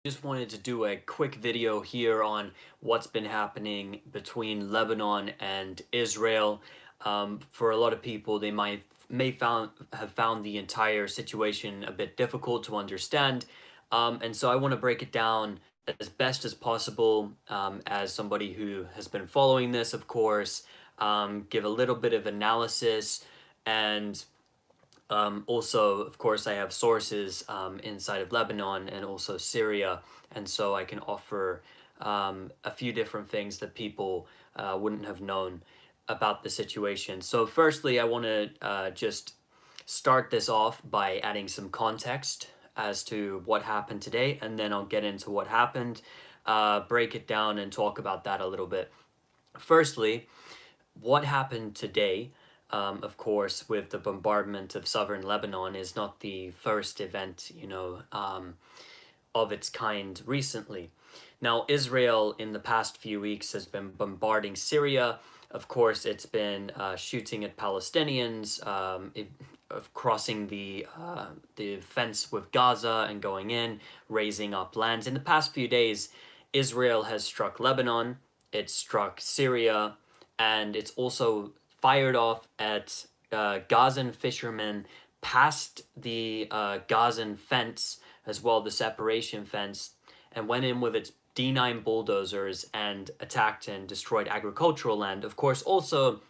Just wanted to do a quick video here on what's been happening between Lebanon and Israel. For a lot of people, they have found the entire situation a bit difficult to understand, and so I want to break it down as best as possible. As somebody who has been following this, of course, give a little bit of analysis and also, of course, I have sources inside of Lebanon and also Syria, and so I can offer a few different things that people wouldn't have known about the situation. So firstly, I want to just start this off by adding some context as to what happened today, and then I'll get into what happened, break it down, and talk about that a little bit. Firstly, what happened today, of course, with the bombardment of southern Lebanon is not the first event, of its kind recently. Now, Israel in the past few weeks has been bombarding Syria. Of course, it's been shooting at Palestinians, crossing the fence with Gaza and going in, raising up lands. In the past few days, Israel has struck Lebanon, it's struck Syria, and it's also fired off at Gazan fishermen past the Gazan fence, as well, the separation fence, and went in with its D9 bulldozers and attacked and destroyed agricultural land. Of course, also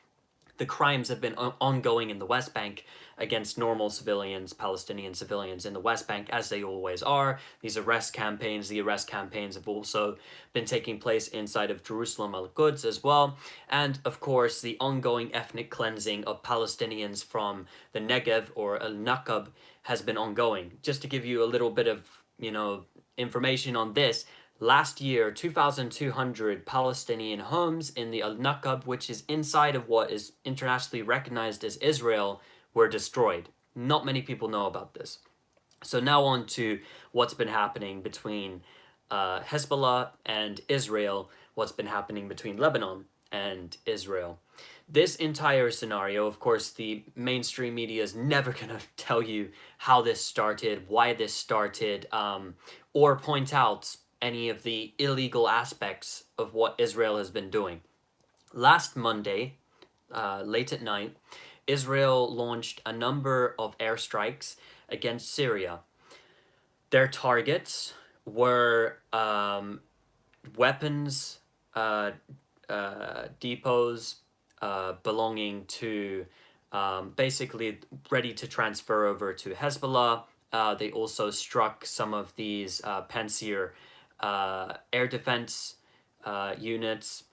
the crimes have been ongoing in the West Bank against normal civilians, Palestinian civilians in the West Bank, as they always are. These arrest campaigns, the arrest campaigns have also been taking place inside of Jerusalem al-Quds as well. And of course, the ongoing ethnic cleansing of Palestinians from the Negev or al-Naqab has been ongoing. Just to give you a little bit of, information on this, last year, 2,200 Palestinian homes in the Al-Naqab, which is inside of what is internationally recognized as Israel, were destroyed. Not many people know about this. So now on to what's been happening between Hezbollah and Israel, what's been happening between Lebanon and Israel. This entire scenario, of course, the mainstream media is never going to tell you how this started, why this started, or point out any of the illegal aspects of what Israel has been doing. Last Monday, late at night, Israel launched a number of airstrikes against Syria. Their targets were weapons depots belonging to basically ready to transfer over to Hezbollah. They also struck some of these Pantsir air defense units.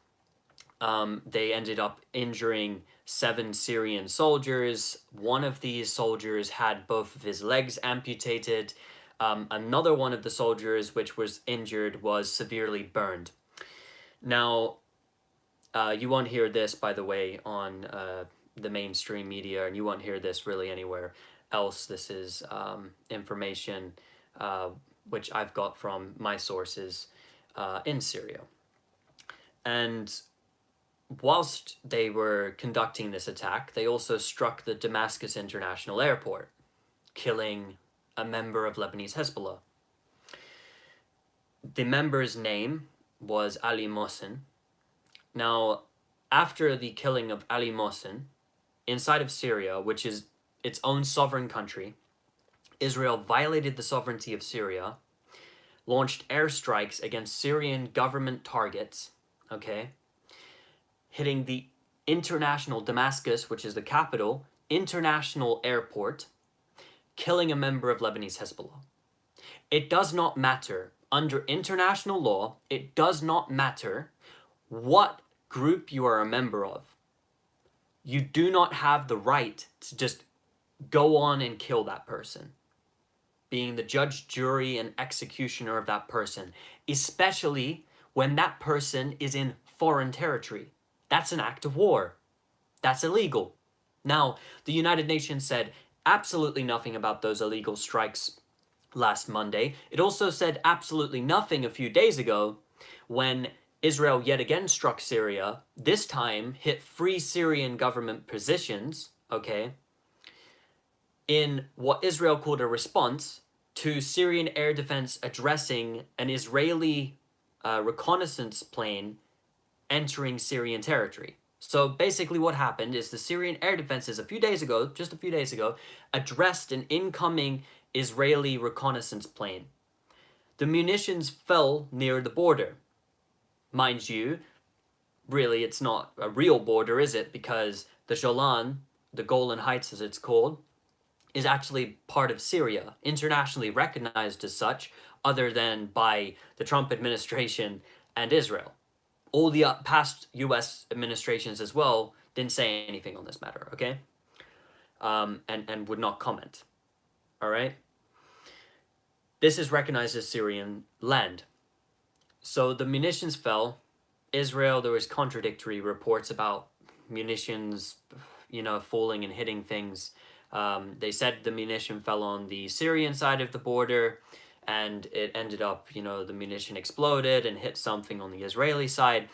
They ended up injuring 7 Syrian soldiers. One of these soldiers had both of his legs amputated. Another one of the soldiers which was injured was severely burned. Now, you won't hear this, by the way, on the mainstream media, and you won't hear this really anywhere else. This is information which I've got from my sources in Syria. And whilst they were conducting this attack, they also struck the Damascus International Airport, killing a member of Lebanese Hezbollah. The member's name was Ali Mohsen. Now, after the killing of Ali Mohsen, inside of Syria, which is its own sovereign country, Israel violated the sovereignty of Syria, launched airstrikes against Syrian government targets, hitting the international Damascus, which is the capital, international airport, killing a member of Lebanese Hezbollah. It does not matter. Under international law, it does not matter what group you are a member of. You do not have the right to just go on and kill that person, being the judge, jury, and executioner of that person, especially when that person is in foreign territory. That's an act of war. That's illegal. Now, the United Nations said absolutely nothing about those illegal strikes last Monday. It also said absolutely nothing a few days ago when Israel yet again struck Syria, this time hit Free Syrian government positions, in what Israel called a response to Syrian air defense addressing an Israeli reconnaissance plane entering Syrian territory. So basically what happened is the Syrian air defenses just a few days ago, addressed an incoming Israeli reconnaissance plane. The munitions fell near the border. Mind you, really it's not a real border, is it? Because the Golan, the Golan Heights as it's called, is actually part of Syria, internationally recognized as such, other than by the Trump administration and Israel. All the past US administrations as well didn't say anything on this matter, okay? And would not comment, all right? This is recognized as Syrian land. So the munitions fell. Israel, there was contradictory reports about munitions, falling and hitting things. They said the munition fell on the Syrian side of the border, and it ended up, the munition exploded and hit something on the Israeli side.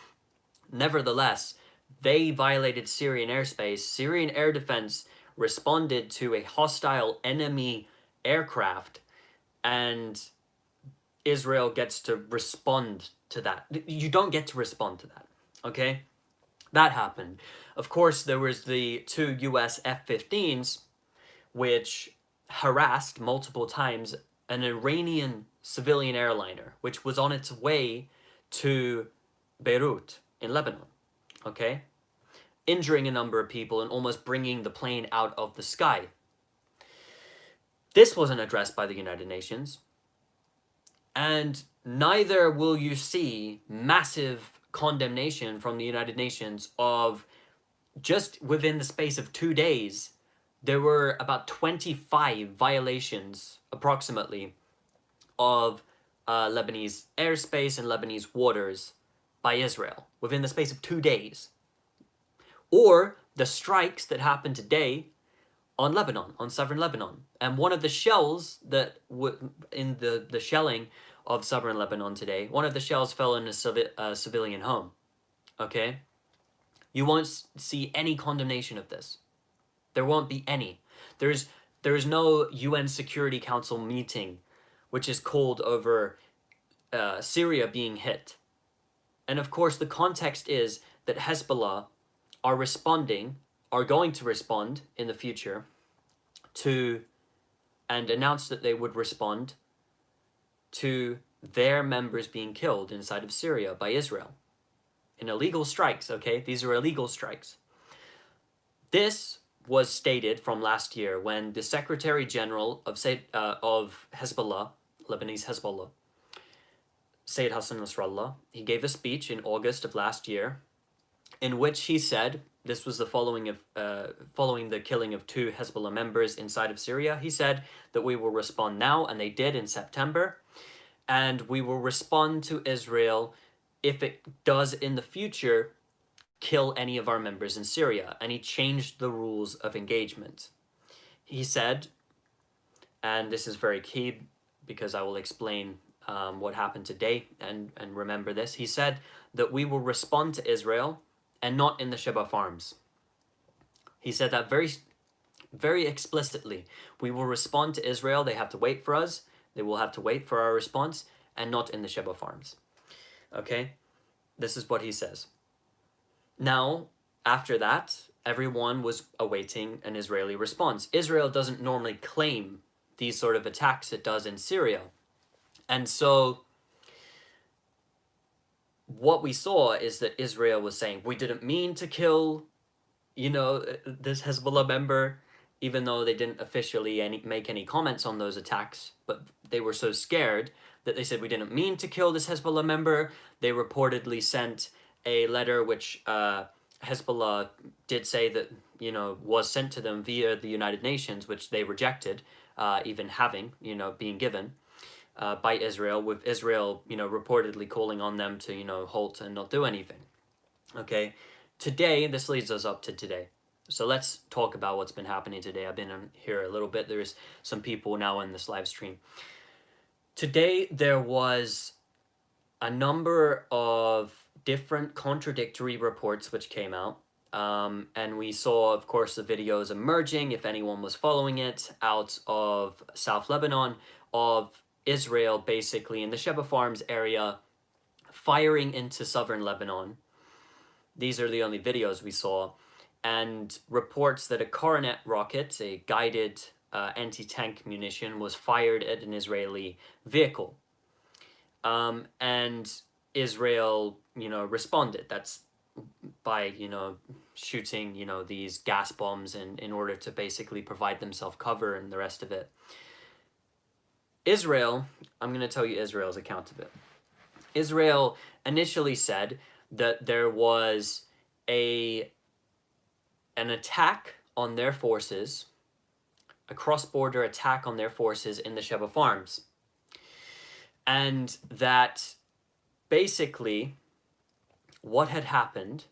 Nevertheless, they violated Syrian airspace. Syrian air defense responded to a hostile enemy aircraft, and Israel gets to respond to that. You don't get to respond to that, okay? That happened. Of course, there was the 2 US F-15s, which harassed multiple times an Iranian civilian airliner, which was on its way to Beirut in Lebanon, okay? Injuring a number of people and almost bringing the plane out of the sky. This wasn't addressed by the United Nations. And neither will you see massive condemnation from the United Nations of just within the space of 2 days, there were about 25 violations, approximately, of Lebanese airspace and Lebanese waters by Israel within the space of 2 days. Or the strikes that happened today on Lebanon, on southern Lebanon. And one of the shells that in the shelling of southern Lebanon today, one of the shells fell in a civilian home. Okay? You won't see any condemnation of this. There won't be any. There's no UN Security Council meeting which is called over Syria being hit. And of course, the context is that Hezbollah are going to respond in the future to, and announce that they would respond to their members being killed inside of Syria by Israel in illegal strikes, okay? These are illegal strikes. This was stated from last year when the Secretary General of Hezbollah, Lebanese Hezbollah, Sayyid Hassan Nasrallah, he gave a speech in August of last year in which he said, this was the following the killing of 2 Hezbollah members inside of Syria, he said that we will respond now, and they did in September, and we will respond to Israel if it does in the future kill any of our members in Syria. And he changed the rules of engagement. He said, and this is very key because I will explain what happened today, and remember this, he said that we will respond to Israel and not in the Sheba farms. He said that very, very explicitly. We will respond to Israel. They have to wait for us. They will have to wait for our response, and not in the Sheba farms. Okay? This is what he says. Now, after that, everyone was awaiting an Israeli response. Israel doesn't normally claim these sort of attacks it does in Syria. And so what we saw is that Israel was saying, we didn't mean to kill, this Hezbollah member, even though they didn't officially make any comments on those attacks, but they were so scared that they said, we didn't mean to kill this Hezbollah member. They reportedly sent a letter which Hezbollah did say that, was sent to them via the United Nations, which they rejected, even having, being given by Israel, with Israel, reportedly calling on them to, halt and not do anything. Okay, today, this leads us up to today. So let's talk about what's been happening today. I've been on here a little bit. There's some people now in this live stream. Today, there was a number of different contradictory reports which came out. And we saw, of course, the videos emerging, if anyone was following it, out of South Lebanon, of Israel, basically in the Sheba Farms area, firing into southern Lebanon. These are the only videos we saw, and reports that a Coronet rocket, a guided anti-tank munition, was fired at an Israeli vehicle. And Israel, responded. That's by, shooting, these gas bombs in order to basically provide themselves cover and the rest of it. Israel, I'm going to tell you Israel's account of it. Israel initially said that there was an attack on their forces, a cross-border attack on their forces in the Sheba Farms. And that basically what had happened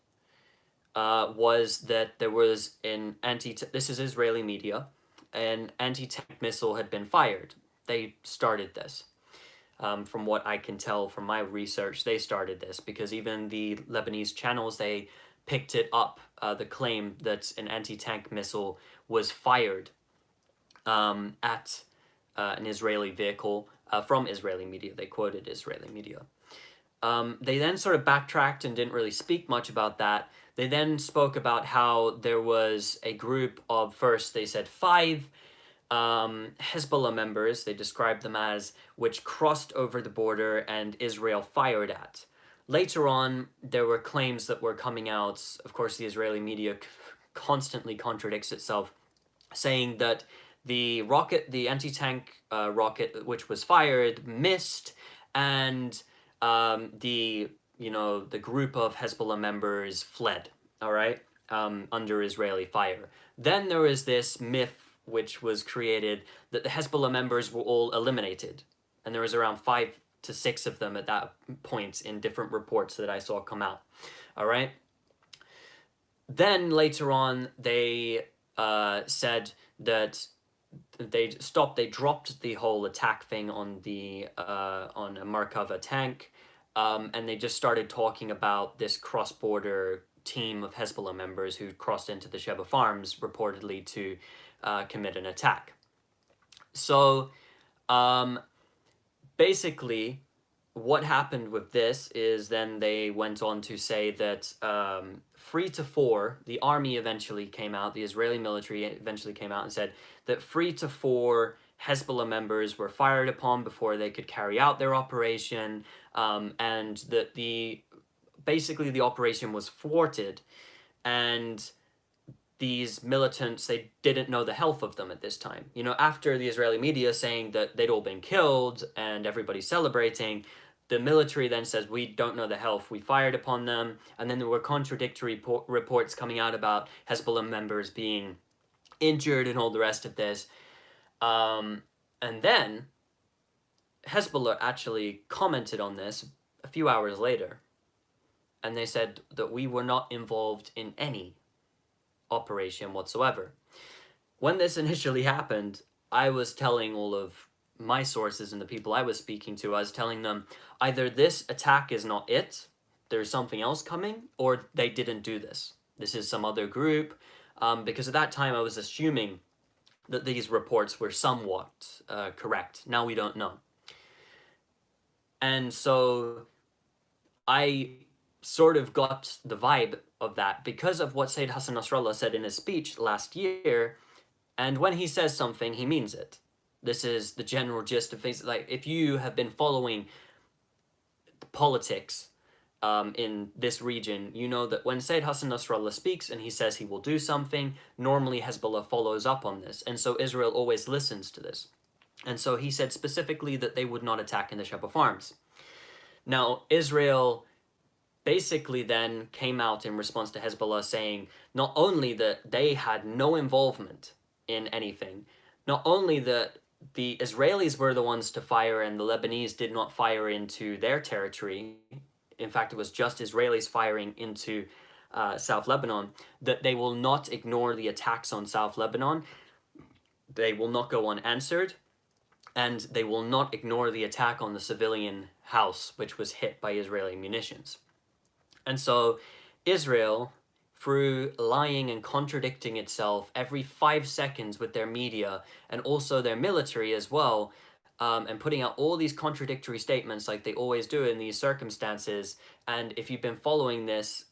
was that there was this is Israeli media, an anti-tank missile had been fired. They started this. From what I can tell from my research, they started this because even the Lebanese channels, they picked it up, the claim that an anti-tank missile was fired at an Israeli vehicle from Israeli media. They quoted Israeli media. They then sort of backtracked and didn't really speak much about that. They then spoke about how there was a group of, first they said 5 Hezbollah members, they described them as, which crossed over the border and Israel fired at. Later on, there were claims that were coming out. Of course, the Israeli media constantly contradicts itself, saying that the anti-tank rocket, which was fired, missed, and the group of Hezbollah members fled, all right, under Israeli fire. Then there was this myth which was created that the Hezbollah members were all eliminated, and there was around 5 to 6 of them at that point in different reports that I saw come out, all right? Then later on, they said that they dropped the whole attack thing on on a Merkava tank, and they just started talking about this cross-border team of Hezbollah members who crossed into the Sheba Farms reportedly to commit an attack. So basically what happened with this is then they went on to say that 3 to 4, the army eventually came out, the Israeli military eventually came out and said that 3 to 4 Hezbollah members were fired upon before they could carry out their operation, and that basically the operation was thwarted, and these militants, they didn't know the health of them at this time. After the Israeli media saying that they'd all been killed and everybody's celebrating, the military then says, we don't know the health, we fired upon them, and then there were contradictory reports coming out about Hezbollah members being injured and all the rest of this. And then Hezbollah actually commented on this a few hours later, and they said that we were not involved in any operation whatsoever. When this initially happened, I was telling all of my sources and the people I was speaking to, I was telling them either this attack is not it, there's something else coming, or they didn't do this. This is some other group, because at that time I was assuming that these reports were somewhat correct. Now we don't know. And so I sort of got the vibe of that because of what Sayyid Hassan Nasrallah said in his speech last year, and when he says something, he means it. This is the general gist of things. Like, if you have been following the politics in this region, you know that when Sayyid Hassan Nasrallah speaks and he says he will do something, normally Hezbollah follows up on this, and so Israel always listens to this. And so he said specifically that they would not attack in the Sheba Farms. Now, Israel basically then came out in response to Hezbollah saying not only that they had no involvement in anything, not only that the Israelis were the ones to fire and the Lebanese did not fire into their territory, in fact it was just Israelis firing into South Lebanon, that they will not ignore the attacks on South Lebanon, they will not go unanswered, and they will not ignore the attack on the civilian house which was hit by Israeli munitions. And so Israel, through lying and contradicting itself every 5 seconds with their media and also their military as well, and putting out all these contradictory statements like they always do in these circumstances. And if you've been following this,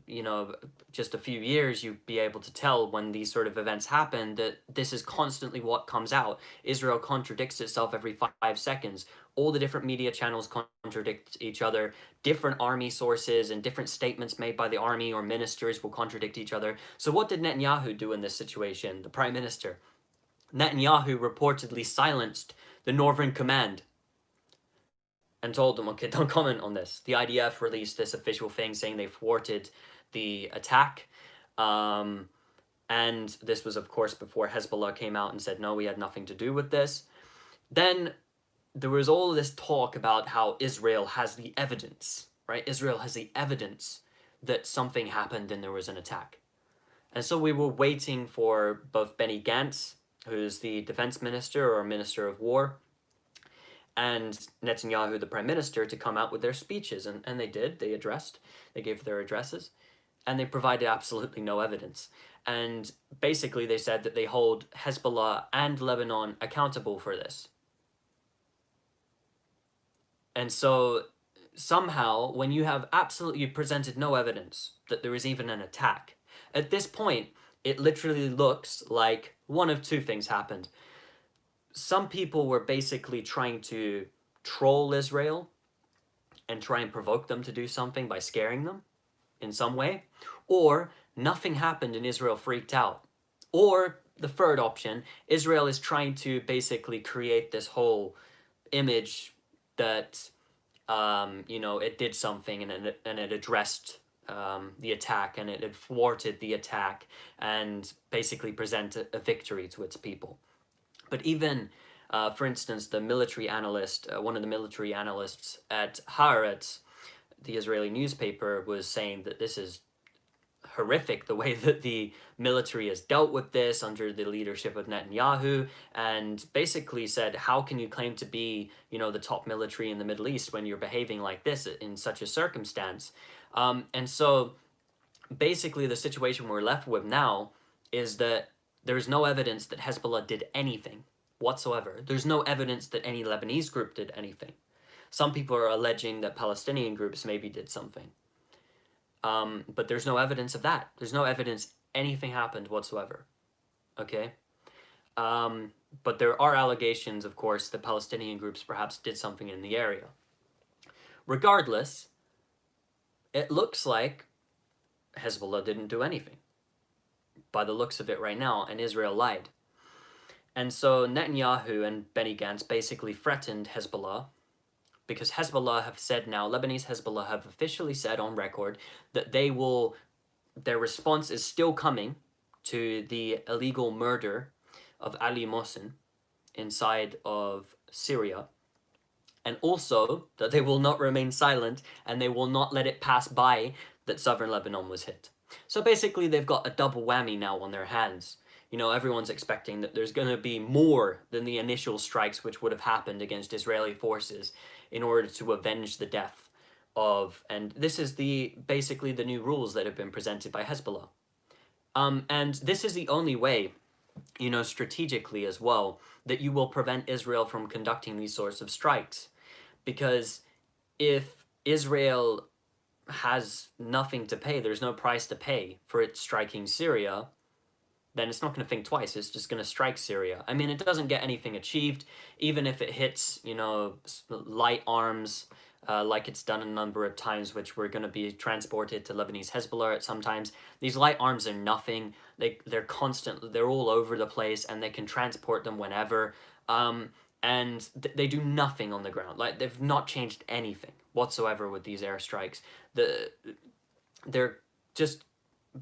you know, just a few years, you'd be able to tell when these sort of events happen that this is constantly what comes out. Israel contradicts itself every 5 seconds. All the different media channels contradict each other. Different army sources and different statements made by the army or ministers will contradict each other. So what did Netanyahu do in this situation, the prime minister? Netanyahu reportedly silenced the Northern Command and told them, okay, don't comment on this. The IDF released this official thing saying they thwarted the attack. And this was, of course, before Hezbollah came out and said, no, we had nothing to do with this. Then there was all this talk about how Israel has the evidence, right? Israel has the evidence that something happened and there was an attack. And so we were waiting for both Benny Gantz, who's the defense minister or minister of war, and Netanyahu, the prime minister, to come out with their speeches. And they did. They gave their addresses, and they provided absolutely no evidence. And basically they said that they hold Hezbollah and Lebanon accountable for this. And so somehow, when you have absolutely presented no evidence that there is even an attack, at this point, it literally looks like one of two things happened. Some people were basically trying to troll Israel and try and provoke them to do something by scaring them in some way, or nothing happened and Israel freaked out. Or the third option, Israel is trying to basically create this whole image that, you know, it did something and it addressed the attack and it had thwarted the attack and basically present a victory to its people. But even, for instance, the military analyst, one of the military analysts at Haaretz, the Israeli newspaper, was saying that this is horrific, the way that the military has dealt with this under the leadership of Netanyahu, and basically said, how can you claim to be, you know, the top military in the Middle East when you're behaving like this in such a circumstance? And so basically the situation we're left with now is that there's no evidence that Hezbollah did anything whatsoever. There's no evidence that any Lebanese group did anything. Some people are alleging that Palestinian groups maybe did something. But there's no evidence of that. There's no evidence anything happened whatsoever. Okay? But there are allegations, of course, that Palestinian groups perhaps did something in the area. Regardless, it looks like Hezbollah didn't do anything, by the looks of it right now, and Israel lied. And so Netanyahu and Benny Gantz basically threatened Hezbollah, because Hezbollah have said now, Lebanese Hezbollah have officially said on record that they will, their response is still coming to the illegal murder of Ali Mohsen inside of Syria, and also that they will not remain silent and they will not let it pass by that southern Lebanon was hit. So basically they've got a double whammy now on their hands. You know, everyone's expecting that there's going to be more than the initial strikes which would have happened against Israeli forces in order to avenge the death of, and this is basically the new rules that have been presented by Hezbollah. And this is the only way, you know, strategically as well, that you will prevent Israel from conducting these sorts of strikes. Because if Israel has nothing to pay, there's no price to pay for it striking Syria, then it's not going to think twice. It's just going to strike Syria. I mean, it doesn't get anything achieved, even if it hits, you know, light arms, like it's done a number of times, which were going to be transported to Lebanese Hezbollah at some times. These light arms are nothing. They're constant. They're all over the place, and they can transport them whenever. And they do nothing on the ground. Like, they've not changed anything whatsoever with these airstrikes. They're just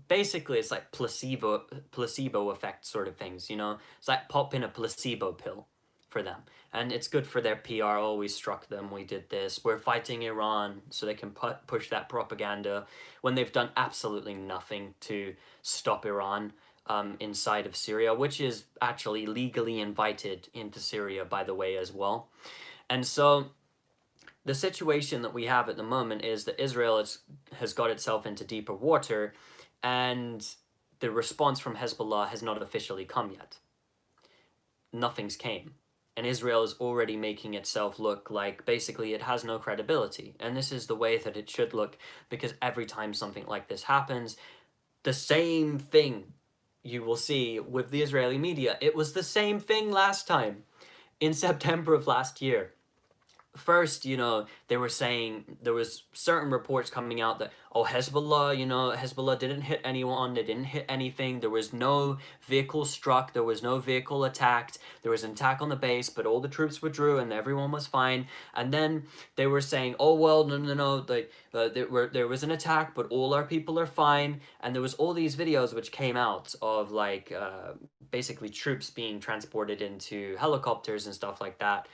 basically, it's like placebo effect sort of things, you know. It's like popping a placebo pill for them, and it's good for their PR. Oh, we struck them, we did this, we're fighting Iran, so they can push that propaganda when they've done absolutely nothing to stop Iran inside of Syria, which is actually legally invited into Syria, by the way, as well. And so the situation that we have at the moment is that Israel has got itself into deeper water, and the response from Hezbollah has not officially come yet. Nothing's came. and Israel is already making itself look like basically it has no credibility. And this is the way that it should look, because every time something like this happens, the same thing you will see with the Israeli media. It was the same thing last time in September of last year. First, they were saying there was certain reports coming out that, oh, Hezbollah, Hezbollah didn't hit anyone, they didn't hit anything, there was no vehicle struck, there was no vehicle attacked, there was an attack on the base, but all the troops withdrew and everyone was fine. And then they were saying, oh, well, no, there was an attack, but all our people are fine. And there was all these videos which came out of basically troops being transported into helicopters and stuff like that,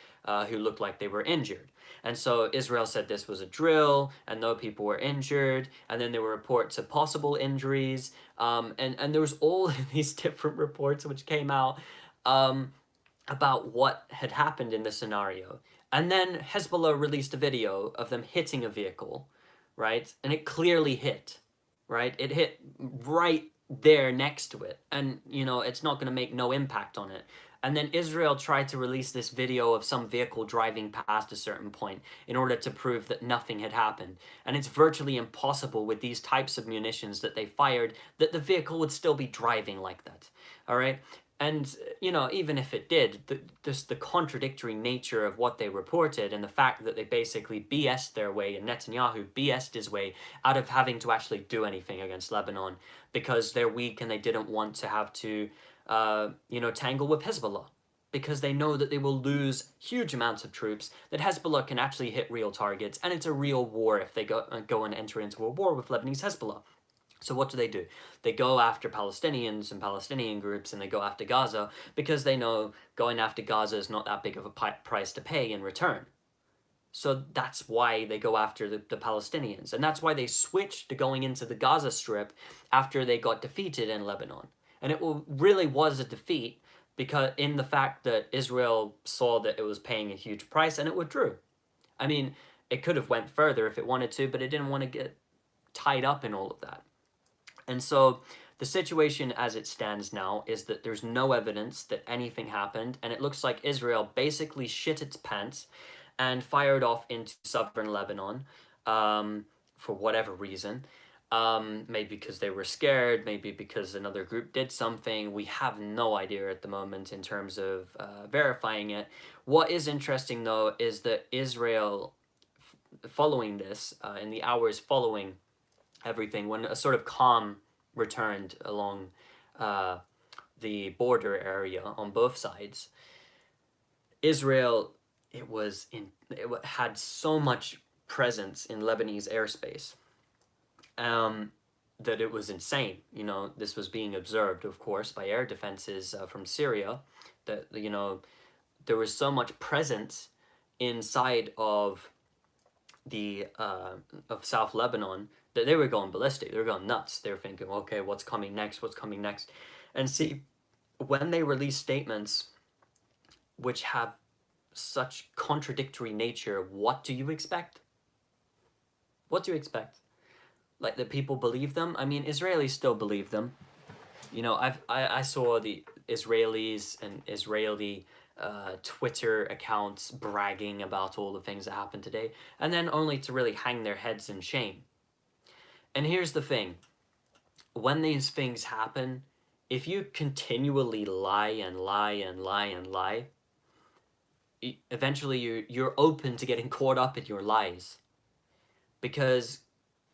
who looked like they were injured. And so Israel said this was a drill and no people were injured. And then there were reports of possible injuries. And there was all these different reports which came out about what had happened in this scenario. And then Hezbollah released a video of them hitting a vehicle, right? And it clearly hit, right? It hit right there next to it. And, it's not going to make no impact on it. And then Israel tried to release this video of some vehicle driving past a certain point in order to prove that nothing had happened. And it's virtually impossible with these types of munitions that they fired that the vehicle would still be driving like that. All right? And, even if it did, the contradictory nature of what they reported and the fact that they basically BS'd their way, and Netanyahu BS'd his way out of having to actually do anything against Lebanon because they're weak and they didn't want to have to tangle with Hezbollah, because they know that they will lose huge amounts of troops, that Hezbollah can actually hit real targets, and it's a real war if they go and enter into a war with Lebanese Hezbollah. So what do? They go after Palestinians and Palestinian groups, and they go after Gaza because they know going after Gaza is not that big of a price to pay in return. So that's why they go after the Palestinians, and that's why they switched to going into the Gaza Strip after they got defeated in Lebanon. And it really was a defeat, because in the fact that Israel saw that it was paying a huge price and it withdrew. I mean, it could have went further if it wanted to, but it didn't want to get tied up in all of that. And so the situation as it stands now is that there's no evidence that anything happened, and it looks like Israel basically shit its pants and fired off into southern Lebanon for whatever reason. Maybe because they were scared, maybe because another group did something. We have no idea at the moment in terms of verifying it. What is interesting, though, is that Israel, following this, in the hours following everything, when a sort of calm returned along the border area on both sides, Israel, it had so much presence in Lebanese airspace that it was insane. This was being observed, of course, by air defenses from Syria, that, there was so much presence inside of the of South Lebanon that they were going ballistic. They were going nuts. They were thinking, okay, what's coming next? What's coming next? And see, when they release statements which have such contradictory nature, what do you expect? What do you expect? Like, that people believe them? I mean, Israelis still believe them. I saw the Israelis and Israeli Twitter accounts bragging about all the things that happened today, and then only to really hang their heads in shame. And here's the thing. When these things happen, if you continually lie and lie and lie and lie, eventually you're open to getting caught up in your lies. Because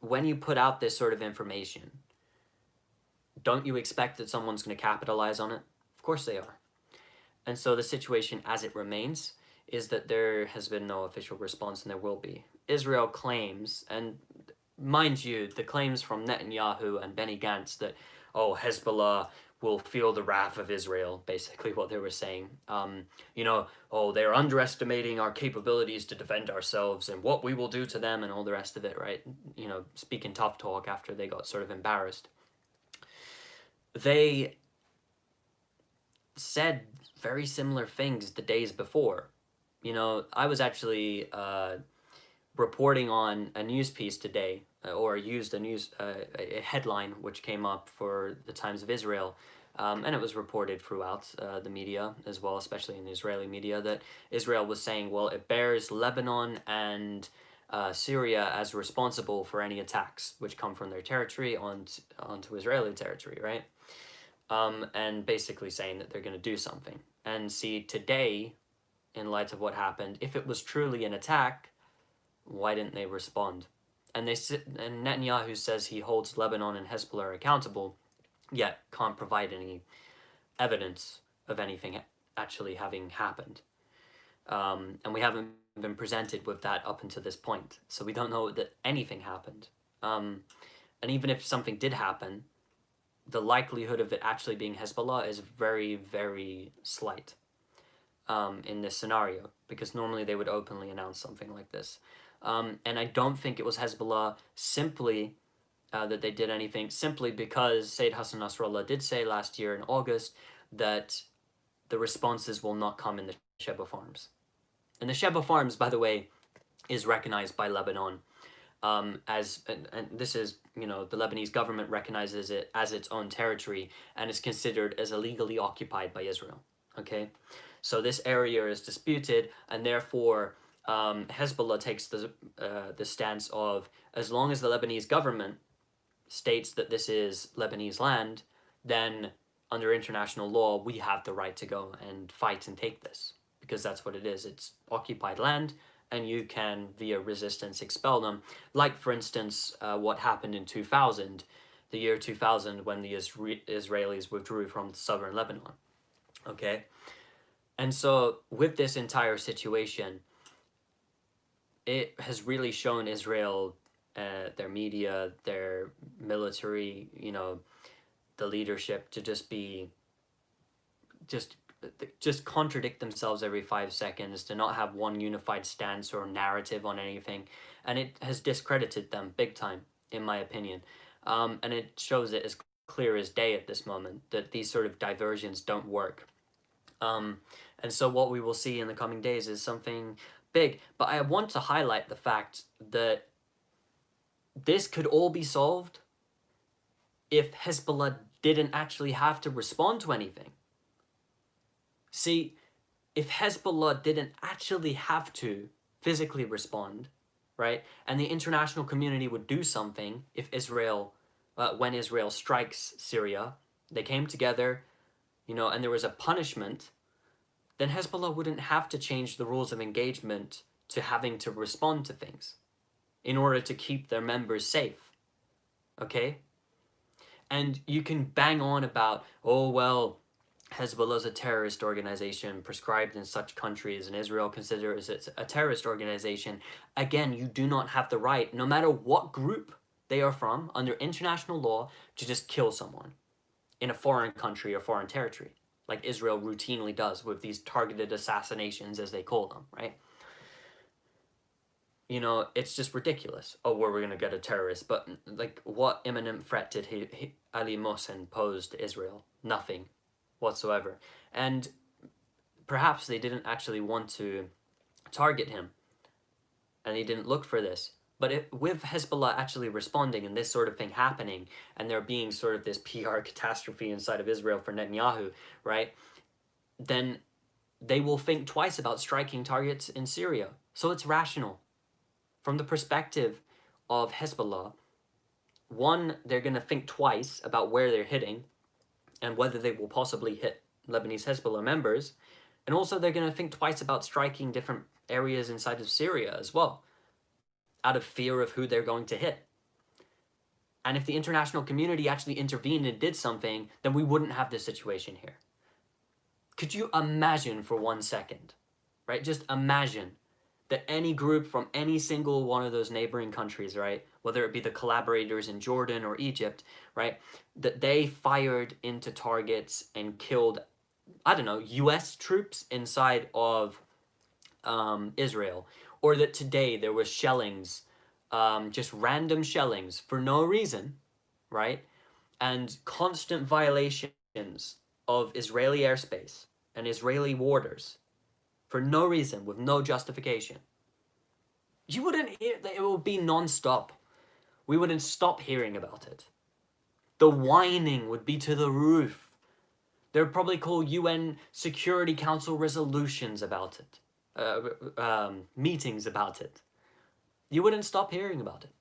when you put out this sort of information, don't you expect that someone's going to capitalize on it? Of course they are. And so the situation as it remains is that there has been no official response, and there will be. Israel claims, and mind you, the claims from Netanyahu and Benny Gantz that, oh, Hezbollah will feel the wrath of Israel, basically what they were saying. Oh, they're underestimating our capabilities to defend ourselves and what we will do to them and all the rest of it, right? Speaking tough talk after they got sort of embarrassed. They said very similar things the days before. I was actually reporting on a news piece today, or used a headline which came up for the Times of Israel, And it was reported throughout the media as well, especially in the Israeli media, that Israel was saying, well, it bears Lebanon and Syria as responsible for any attacks which come from their territory onto Israeli territory, right? And basically saying that they're going to do something. And see, today, in light of what happened, if it was truly an attack, why didn't they respond? And and Netanyahu says he holds Lebanon and Hezbollah accountable, yet can't provide any evidence of anything actually having happened. And we haven't been presented with that up until this point, so we don't know that anything happened. And even if something did happen, the likelihood of it actually being Hezbollah is very, very slight in this scenario, because normally they would openly announce something like this. And I don't think it was Hezbollah simply that they did anything, simply because Sayyid Hassan Nasrallah did say last year in August that the responses will not come in the Sheba Farms. And the Sheba Farms, by the way, is recognized by Lebanon as, and this is, you know, the Lebanese government recognizes it as its own territory and is considered as illegally occupied by Israel. Okay, so this area is disputed, and therefore Hezbollah takes the stance of, as long as the Lebanese government states that this is Lebanese land, then under international law we have the right to go and fight and take this, because that's what it is. It's occupied land, and you can, via resistance, expel them. Like, for instance, what happened in 2000, the year 2000, when the Israelis withdrew from southern Lebanon. Okay? And so, with this entire situation, it has really shown Israel, their media, their military, you know, the leadership, to just be, just contradict themselves every 5 seconds, to not have one unified stance or narrative on anything, and it has discredited them big time, in my opinion. And it shows it as clear as day at this moment that these sort of diversions don't work. And so what we will see in the coming days is something big. But I want to highlight the fact that this could all be solved if Hezbollah didn't actually have to respond to anything. See, if Hezbollah didn't actually have to physically respond, right, and the international community would do something if Israel, when Israel strikes Syria, they came together, you know, and there was a punishment, then Hezbollah wouldn't have to change the rules of engagement to having to respond to things in order to keep their members safe, okay? And you can bang on about, oh, well, Hezbollah is a terrorist organization prescribed in such countries, and Israel considers it a terrorist organization. Again, you do not have the right, no matter what group they are from, under international law, to just kill someone in a foreign country or foreign territory, like Israel routinely does with these targeted assassinations, as they call them, right? You know, it's just ridiculous. Oh, well, we're going to get a terrorist. But, like, what imminent threat did Ali Mohsen pose to Israel? Nothing whatsoever. And perhaps they didn't actually want to target him, and they didn't look for this. But with Hezbollah actually responding and this sort of thing happening, and there being sort of this PR catastrophe inside of Israel for Netanyahu, right, then they will think twice about striking targets in Syria. So it's rational. From the perspective of Hezbollah, one, they're going to think twice about where they're hitting and whether they will possibly hit Lebanese Hezbollah members. And also they're going to think twice about striking different areas inside of Syria as well, out of fear of who they're going to hit. And if the international community actually intervened and did something, then we wouldn't have this situation here. Could you imagine for 1 second, right? Just imagine that any group from any single one of those neighboring countries, right, whether it be the collaborators in Jordan or Egypt, right, that they fired into targets and killed, I don't know, US troops inside of Israel, or that today there was shellings, just random shellings for no reason, right, and constant violations of Israeli airspace and Israeli waters for no reason, with no justification. You wouldn't hear, it would be non-stop. We wouldn't stop hearing about it. The whining would be to the roof. They'll probably call UN Security Council resolutions about it, meetings about it. You wouldn't stop hearing about it.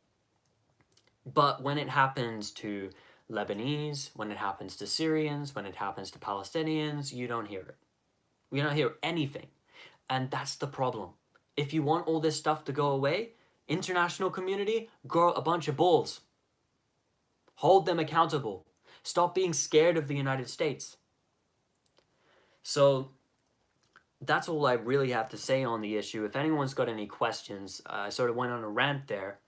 But when it happens to Lebanese, when it happens to Syrians, when it happens to Palestinians, you don't hear it. You don't hear anything. And that's the problem. If you want all this stuff to go away, international community, grow a bunch of balls. Hold them accountable. Stop being scared of the United States. So that's all I really have to say on the issue. If anyone's got any questions, I sort of went on a rant there.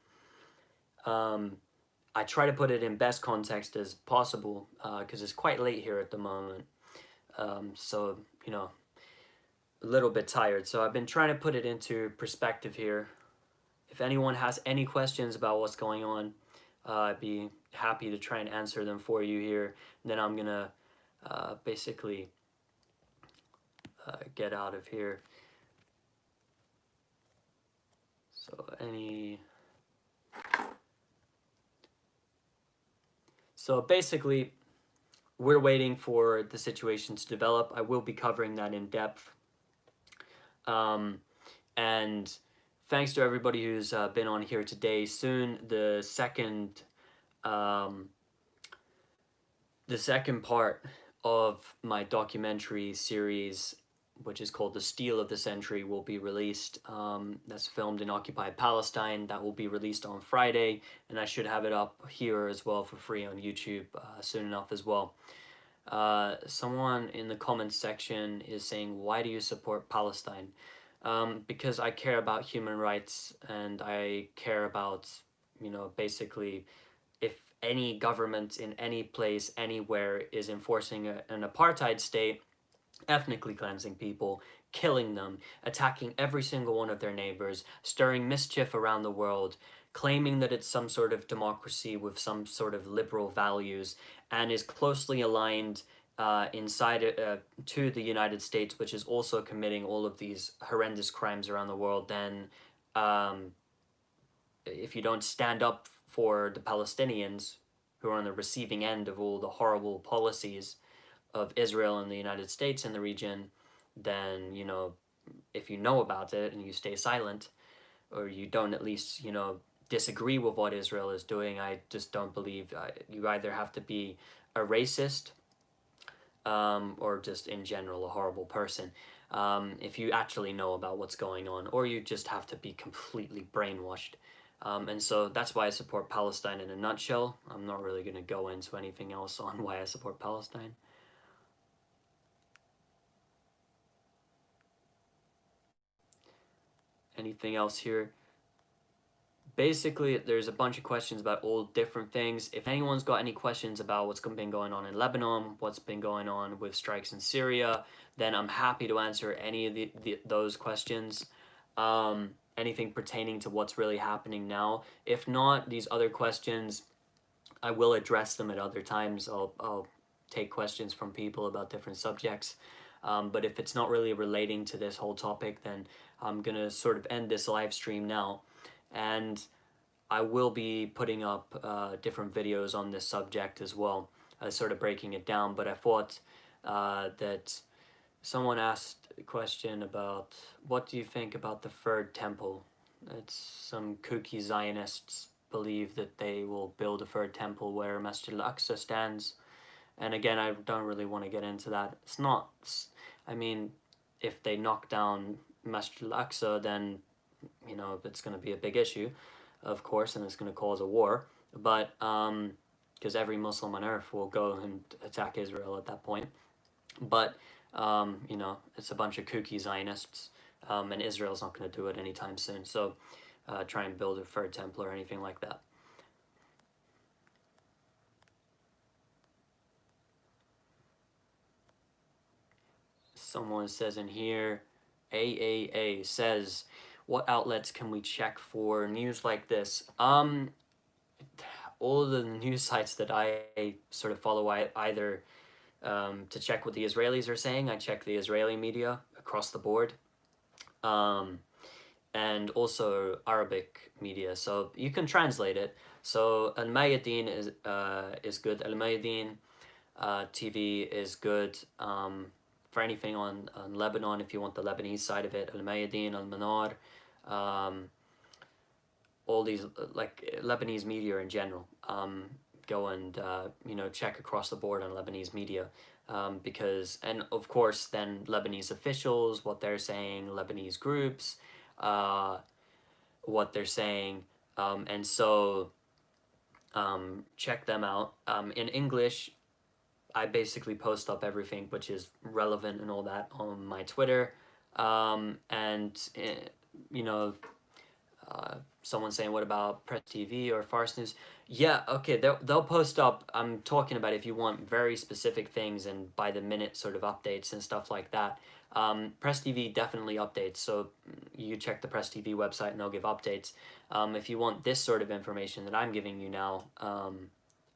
I try to put it in best context as possible because it's quite late here at the moment. So, you know, a little bit tired. So I've been trying to put it into perspective here. If anyone has any questions about what's going on, I'd be happy to try and answer them for you here. And then I'm gonna basically get out of here. So basically, we're waiting for the situation to develop. I will be covering that in depth. And thanks to everybody who's been on here today. Soon, the second part of my documentary series, which is called The Steal of the Century, will be released. That's filmed in occupied Palestine. That will be released on Friday, and I should have it up here as well for free on YouTube soon enough as well. Someone in the comments section is saying, why do you support Palestine? Because I care about human rights, and I care about, you know, basically if any government in any place, anywhere is enforcing an apartheid state, ethnically cleansing people, killing them, attacking every single one of their neighbors, stirring mischief around the world, claiming that it's some sort of democracy with some sort of liberal values, and is closely aligned to the United States, which is also committing all of these horrendous crimes around the world, then if you don't stand up for the Palestinians who are on the receiving end of all the horrible policies of Israel and the United States in the region, then, you know, if you know about it and you stay silent, or you don't at least, you know, disagree with what Israel is doing, I just don't believe you either have to be a racist or just in general a horrible person if you actually know about what's going on, or you just have to be completely brainwashed. And so that's why I support Palestine in a nutshell. I'm not really going to go into anything else on why I support Palestine. Anything else here? Basically, there's a bunch of questions about all different things. If anyone's got any questions about what's been going on in Lebanon, what's been going on with strikes in Syria, then I'm happy to answer any of those questions. Anything pertaining to what's really happening now. If not, these other questions, I will address them at other times. I'll take questions from people about different subjects. But if it's not really relating to this whole topic, then I'm going to sort of end this live stream now. And I will be putting up different videos on this subject as well, sort of breaking it down. But I thought that someone asked a question about, what do you think about the third temple? It's some kooky Zionists believe that they will build a third temple where Masjid al-Aqsa stands. And again, I don't really want to get into that. It's not, I mean, if they knock down Masjid al-Aqsa, then, you know, it's going to be a big issue, of course, and it's going to cause a war. But, because every Muslim on earth will go and attack Israel at that point. But, you know, it's a bunch of kooky Zionists, and Israel's not going to do it anytime soon. So try and build a third temple or anything like that. Someone says in here, AAA says, what outlets can we check for news like this? All the news sites that I sort of follow, either to check what the Israelis are saying, I check the Israeli media across the board, and also Arabic media, so you can translate it. So Al Mayadeen is good. Al Mayadeen, TV is good for anything on Lebanon if you want the Lebanese side of it. Al Mayadeen, Al Manar, all these like Lebanese media in general. Go and check across the board on Lebanese media, because, and of course then Lebanese officials, what they're saying, Lebanese groups, what they're saying, and so check them out. In English, I basically post up everything which is relevant and all that on my Twitter, and you know someone saying, what about Press TV or Farce News? Yeah, okay, they'll post up, I'm talking about if you want very specific things and by the minute sort of updates and stuff like that. Press TV definitely updates, so you check the Press TV website and they'll give updates. If you want this sort of information that I'm giving you now,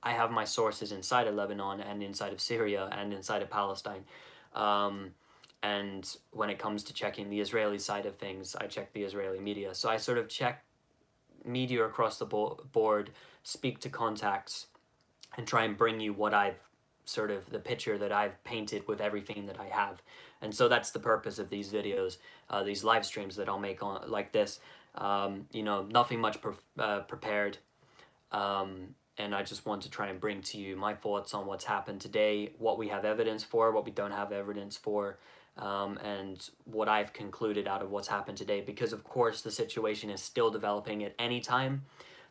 I have my sources inside of Lebanon and inside of Syria and inside of Palestine. And when it comes to checking the Israeli side of things, I check the Israeli media. So I sort of check media across the board, speak to contacts, and try and bring you what I've sort of the picture that I've painted with everything that I have. And so that's the purpose of these videos, these live streams that I'll make on like this. Nothing much prepared. And I just want to try and bring to you my thoughts on what's happened today, what we have evidence for, what we don't have evidence for, and what I've concluded out of what's happened today. Because of course the situation is still developing. At any time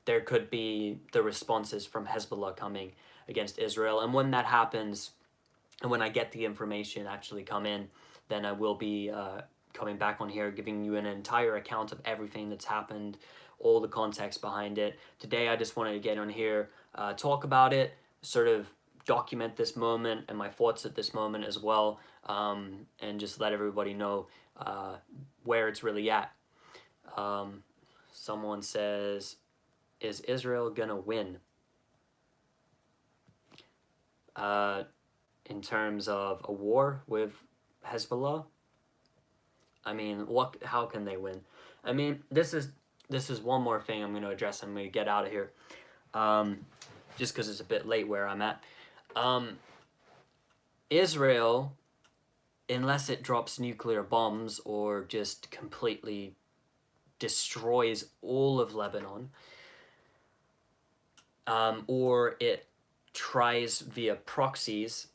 there could be the responses from Hezbollah coming against Israel, and when that happens, and when I get the information actually come in, then I will be coming back on here giving you an entire account of everything that's happened, all the context behind it. Today I just wanted to get on here, talk about it, sort of document this moment and my thoughts at this moment as well, and just let everybody know where it's really at. Someone says, is Israel gonna win? In terms of a war with Hezbollah? I mean, how can they win? I mean, this is one more thing I'm going to address. I'm going to get out of here, just because it's a bit late where I'm at. Israel, unless it drops nuclear bombs or just completely destroys all of Lebanon, or it tries via proxies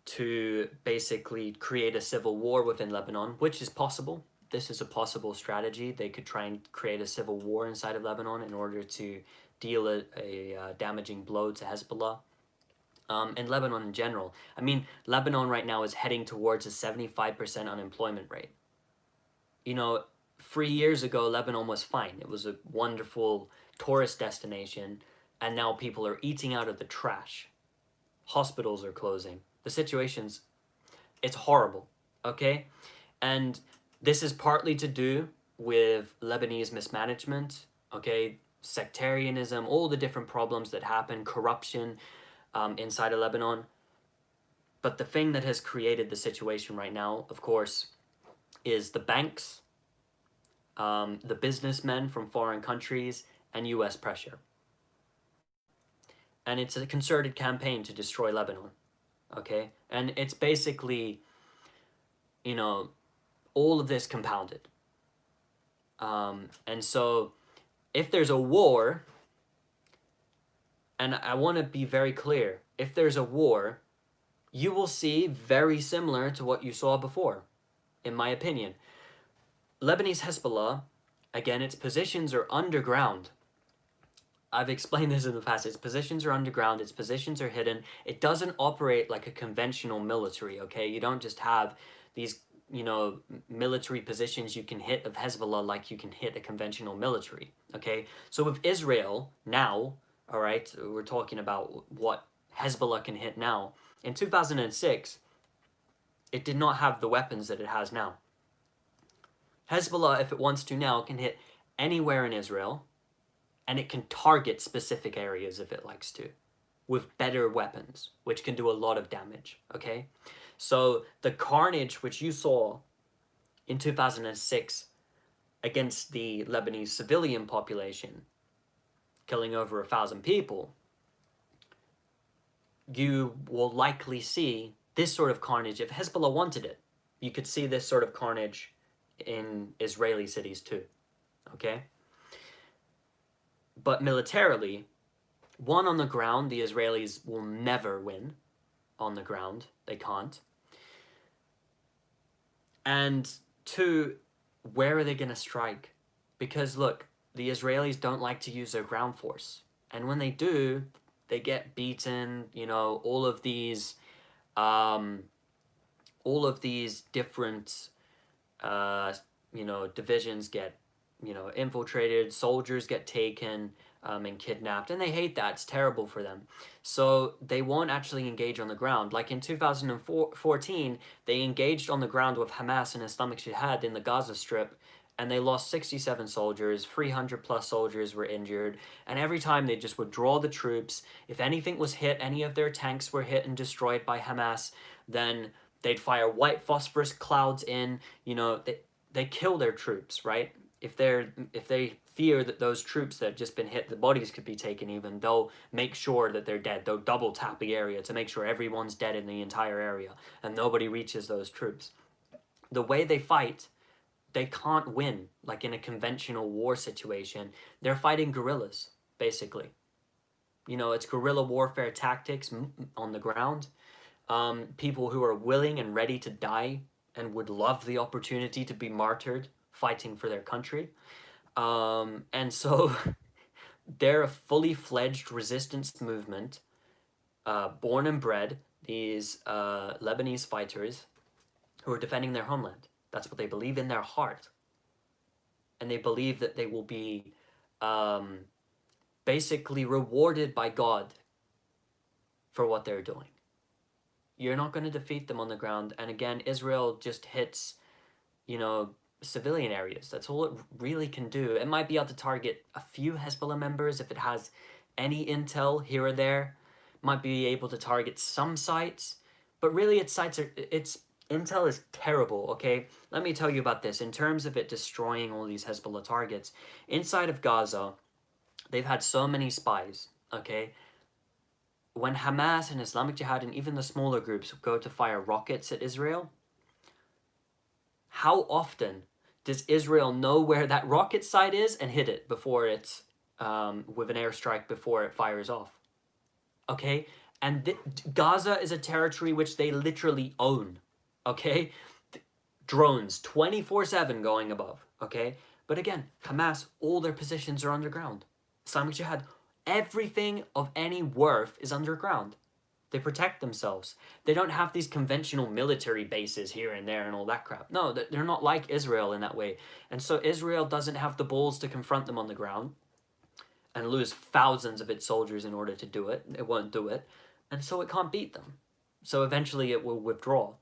to basically create a civil war within Lebanon, which is possible. This is a possible strategy. They could try and create a civil war inside of Lebanon in order to deal a damaging blow to Hezbollah. And Lebanon in general. I mean, Lebanon right now is heading towards a 75% unemployment rate. 3 years ago, Lebanon was fine. It was a wonderful tourist destination, and now people are eating out of the trash. Hospitals are closing. The situation's, it's horrible, okay? And this is partly to do with Lebanese mismanagement, okay? Sectarianism, all the different problems that happen, corruption inside of Lebanon. But the thing that has created the situation right now, of course, is the banks, the businessmen from foreign countries, and US pressure. And it's a concerted campaign to destroy Lebanon. Okay, and it's basically, all of this compounded. And so if there's a war, and I want to be very clear, if there's a war, you will see very similar to what you saw before, in my opinion. Lebanese Hezbollah, again, its positions are underground. I've explained this in the past. Its positions are underground. Its positions are hidden. It doesn't operate like a conventional military, okay? You don't just have these, military positions you can hit of Hezbollah like you can hit a conventional military, okay? So with Israel now, all right, we're talking about what Hezbollah can hit now. In 2006, it did not have the weapons that it has now. Hezbollah, if it wants to now, can hit anywhere in Israel, and it can target specific areas if it likes to, with better weapons, which can do a lot of damage, okay? So the carnage which you saw in 2006 against the Lebanese civilian population, killing over 1,000 people, you will likely see this sort of carnage. If Hezbollah wanted it, you could see this sort of carnage in Israeli cities too, okay? But militarily, one, on the ground, the Israelis will never win on the ground. They can't. And two, where are they going to strike? Because look, the Israelis don't like to use their ground force. And when they do, they get beaten, you know, all of these different, you know, divisions get, you know, infiltrated, soldiers get taken and kidnapped, and they hate that. It's terrible for them. So they won't actually engage on the ground. Like in 2014, they engaged on the ground with Hamas and Islamic Jihad in the Gaza Strip, and they lost 67 soldiers, 300 plus soldiers were injured, and every time they just withdraw the troops. If anything was hit, any of their tanks were hit and destroyed by Hamas, then they'd fire white phosphorus clouds in, you know, they kill their troops, right? If they fear that those troops that have just been hit, the bodies could be taken even, they'll make sure that they're dead. They'll double tap the area to make sure everyone's dead in the entire area and nobody reaches those troops. The way they fight, they can't win like in a conventional war situation. They're fighting guerrillas, basically. You know, it's guerrilla warfare tactics on the ground. People who are willing and ready to die and would love the opportunity to be martyred fighting for their country. And so they're a fully fledged resistance movement, born and bred, these Lebanese fighters who are defending their homeland. That's what they believe in their heart. And they believe that they will be basically rewarded by God for what they're doing. You're not going to defeat them on the ground. And again, Israel just hits, you know, civilian areas. That's all it really can do. It might be able to target a few Hezbollah members if it has any intel here or there. Might be able to target some sites, but really its intel is terrible, okay? Let me tell you about this. In terms of it destroying all these Hezbollah targets, inside of Gaza, they've had so many spies, okay? When Hamas and Islamic Jihad and even the smaller groups go to fire rockets at Israel, how often does Israel know where that rocket site is and hit it before it's, with an airstrike before it fires off? Okay? And Gaza is a territory which they literally own. Okay? Drones 24/7 going above. Okay? But again, Hamas, all their positions are underground. Islamic Jihad, everything of any worth is underground. They protect themselves. They don't have these conventional military bases here and there and all that crap. No, they're not like Israel in that way. And so Israel doesn't have the balls to confront them on the ground and lose thousands of its soldiers in order to do it. It won't do it. And so it can't beat them. So eventually it will withdraw.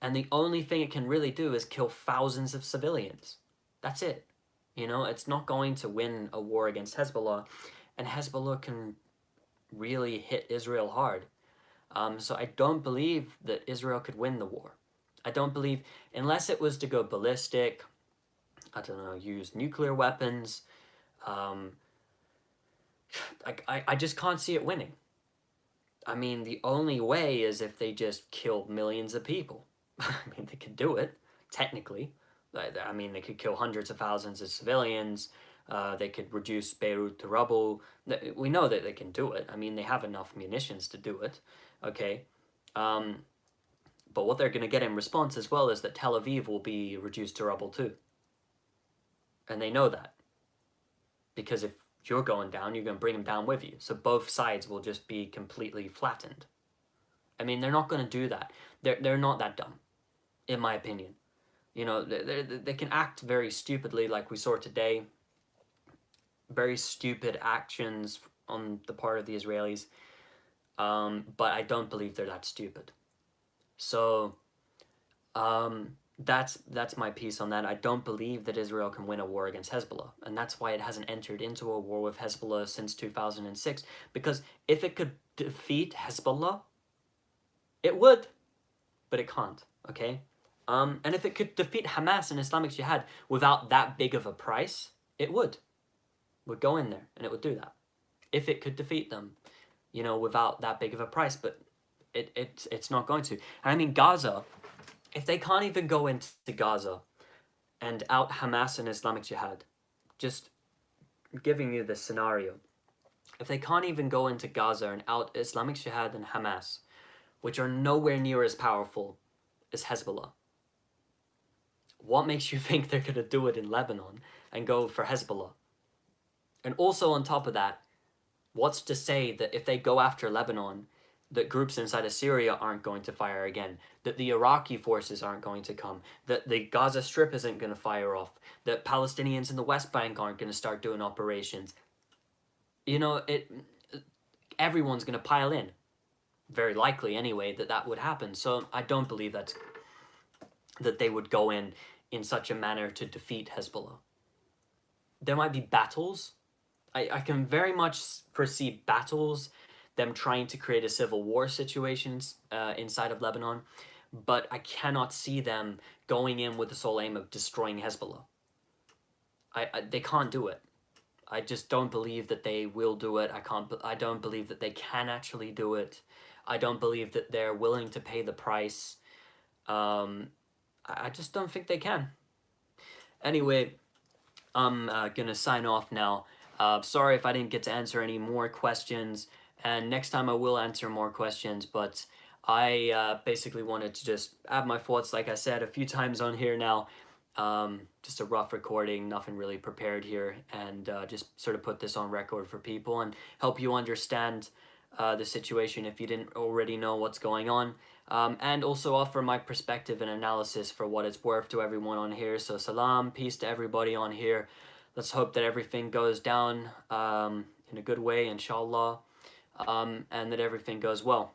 And the only thing it can really do is kill thousands of civilians. That's it. You know, it's not going to win a war against Hezbollah. And Hezbollah can really hit Israel hard. So I don't believe that Israel could win the war. I don't believe, unless it was to go ballistic, I don't know, use nuclear weapons, I just can't see it winning. I mean, the only way is if they just killed millions of people. I mean, they could do it, technically. I mean, they could kill hundreds of thousands of civilians. They could reduce Beirut to rubble. We know that they can do it. I mean, they have enough munitions to do it. Okay. But what they're going to get in response as well is that Tel Aviv will be reduced to rubble too. And they know that. Because if you're going down, you're going to bring them down with you. So both sides will just be completely flattened. I mean, they're not going to do that. They're not that dumb, in my opinion. You know, they can act very stupidly like we saw today. Very stupid actions on the part of the Israelis. But I don't believe they're that stupid. So that's my piece on that. I don't believe that Israel can win a war against Hezbollah. And that's why it hasn't entered into a war with Hezbollah since 2006. Because if it could defeat Hezbollah, it would. But it can't, okay? And if it could defeat Hamas and Islamic Jihad without that big of a price, it would. Would go in there and it would do that. If it could defeat them. you know, without that big of a price, but it's not going to. And I mean, Gaza, if they can't even go into Gaza and out Hamas and Islamic Jihad, just giving you this scenario, if they can't even go into Gaza and out Islamic Jihad and Hamas, which are nowhere near as powerful as Hezbollah, what makes you think they're going to do it in Lebanon and go for Hezbollah? And also on top of that, what's to say that if they go after Lebanon, that groups inside of Syria aren't going to fire again, that the Iraqi forces aren't going to come, that the Gaza Strip isn't going to fire off, that Palestinians in the West Bank aren't going to start doing operations? You know, everyone's going to pile in. Very likely, anyway, that would happen. So I don't believe that they would go in such a manner to defeat Hezbollah. There might be battles. I can very much foresee battles, them trying to create a civil war situation inside of Lebanon, but I cannot see them going in with the sole aim of destroying Hezbollah. They can't do it. I just don't believe that they will do it. I don't believe that they can actually do it. I don't believe that they're willing to pay the price. I just don't think they can. Anyway, I'm gonna sign off now. Sorry if I didn't get to answer any more questions, and next time I will answer more questions, but I basically wanted to just add my thoughts, like I said a few times on here now. Just a rough recording, nothing really prepared here, and just sort of put this on record for people and help you understand the situation if you didn't already know what's going on, and also offer my perspective and analysis for what it's worth to everyone on here. So salam, peace to everybody on here. Let's hope that everything goes down in a good way, inshallah, and that everything goes well.